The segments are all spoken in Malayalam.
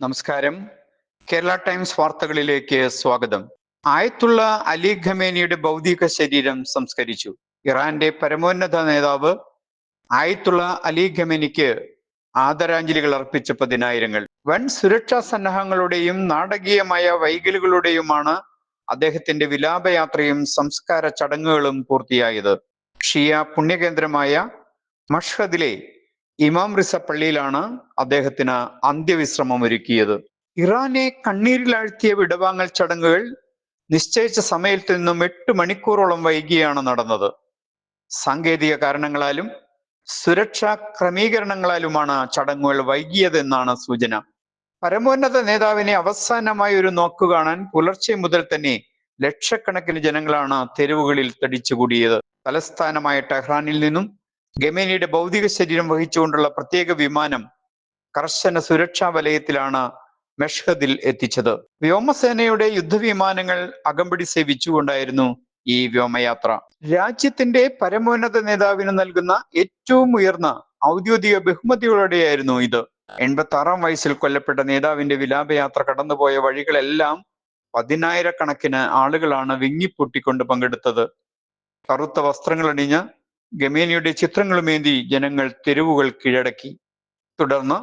നമസ്കാരം. കേരള ടൈംസ് വാർത്തകളിലേക്ക് സ്വാഗതം. ആയത്തുള്ള അലി ഖമേനിയുടെ ഭൗതിക ശരീരം സംസ്കരിച്ചു. ഇറാന്റെ പരമോന്നത നേതാവ് ആയത്തുള്ള അലി ഖമേനിക്ക് ആദരാഞ്ജലികൾ അർപ്പിച്ച പതിനായിരങ്ങൾ. വൻ സുരക്ഷാ സന്നാഹങ്ങളുടെയും നാടകീയമായ വൈകലുകളുടെയുമാണ് അദ്ദേഹത്തിന്റെ വിലാപയാത്രയും സംസ്കാര ചടങ്ങുകളും പൂർത്തിയായത്. ഷിയ പുണ്യകേന്ദ്രമായ മഷ്ഹദിലെ ഇമാം റിസ പള്ളിയിലാണ് അദ്ദേഹത്തിന് അന്ത്യവിശ്രമം ഒരുക്കിയത്. ഇറാനെ കണ്ണീരിലാഴ്ത്തിയ വിടവാങ്ങൽ ചടങ്ങുകൾ നിശ്ചയിച്ച സമയത്തിൽ നിന്നും 8 മണിക്കൂറോളം വൈകിയാണ് നടന്നത്. സാങ്കേതിക കാരണങ്ങളാലും സുരക്ഷാ ക്രമീകരണങ്ങളാലുമാണ് ചടങ്ങുകൾ വൈകിയതെന്നാണ് സൂചന. പരമോന്നത നേതാവിനെ അവസാനമായി ഒരു നോക്കു കാണാൻ പുലർച്ചെ മുതൽ തന്നെ ലക്ഷക്കണക്കിന് ജനങ്ങളാണ് തെരുവുകളിൽ തടിച്ചുകൂടിയത്. തലസ്ഥാനമായ ടെഹ്റാനിൽ നിന്നും ഖമേനിയുടെ ഭൗതിക ശരീരം വഹിച്ചുകൊണ്ടുള്ള പ്രത്യേക വിമാനം കർശന സുരക്ഷാ വലയത്തിലാണ് മെഷ്ഹദിൽ എത്തിച്ചത്. വ്യോമസേനയുടെ യുദ്ധവിമാനങ്ങൾ അകമ്പടി സേവിച്ചുകൊണ്ടായിരുന്നു ഈ വ്യോമയാത്ര. രാജ്യത്തിന്റെ പരമോന്നത നേതാവിന് നൽകുന്ന ഏറ്റവും ഉയർന്ന ഔദ്യോഗിക ബഹുമതികളോടെയായിരുന്നു ഇത്. 86-ാം വയസ്സിൽ കൊല്ലപ്പെട്ട നേതാവിന്റെ വിലാപയാത്ര കടന്നുപോയ വഴികളെല്ലാം പതിനായിരക്കണക്കിന് ആളുകളാണ് വിങ്ങിപ്പൊട്ടിക്കൊണ്ട് പങ്കെടുത്തത്. കറുത്ത വസ്ത്രങ്ങൾ അണിഞ്ഞ് ഖമേനിയുടെ ചിത്രങ്ങളുമേന്തി ജനങ്ങൾ തെരുവുകൾ കീഴടക്കി. തുടർന്ന്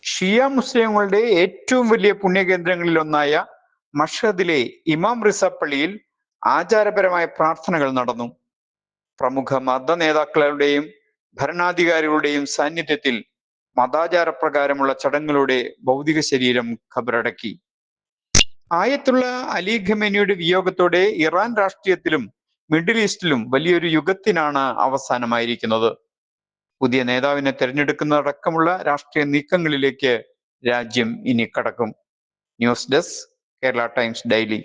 ഷിയ മുസ്ലിങ്ങളുടെ ഏറ്റവും വലിയ പുണ്യകേന്ദ്രങ്ങളിൽ ഒന്നായ മഷ്ഹദിലെ ഇമാം റിസ പള്ളിയിൽ ആചാരപരമായ പ്രാർത്ഥനകൾ നടന്നു. പ്രമുഖ മത നേതാക്കളുടെയും ഭരണാധികാരികളുടെയും സാന്നിധ്യത്തിൽ മതാചാരപ്രകാരമുള്ള ചടങ്ങുകളുടെ ഭൗതിക ശരീരം ഖബറടക്കി. ആയത്തുള്ള അലി ഖമേനിയുടെ വിയോഗത്തോടെ ഇറാൻ രാഷ്ട്രീയത്തിലും മിഡിൽ ഈസ്റ്റിലും വലിയൊരു യുഗത്തിനാണ് അവസാനമായിരിക്കുന്നത്. പുതിയ നേതാവിനെ തെരഞ്ഞെടുക്കുന്നതടക്കമുള്ള രാഷ്ട്രീയ നീക്കങ്ങളിലേക്ക് രാജ്യം ഇനി കടക്കും. News desk, Kerala times daily.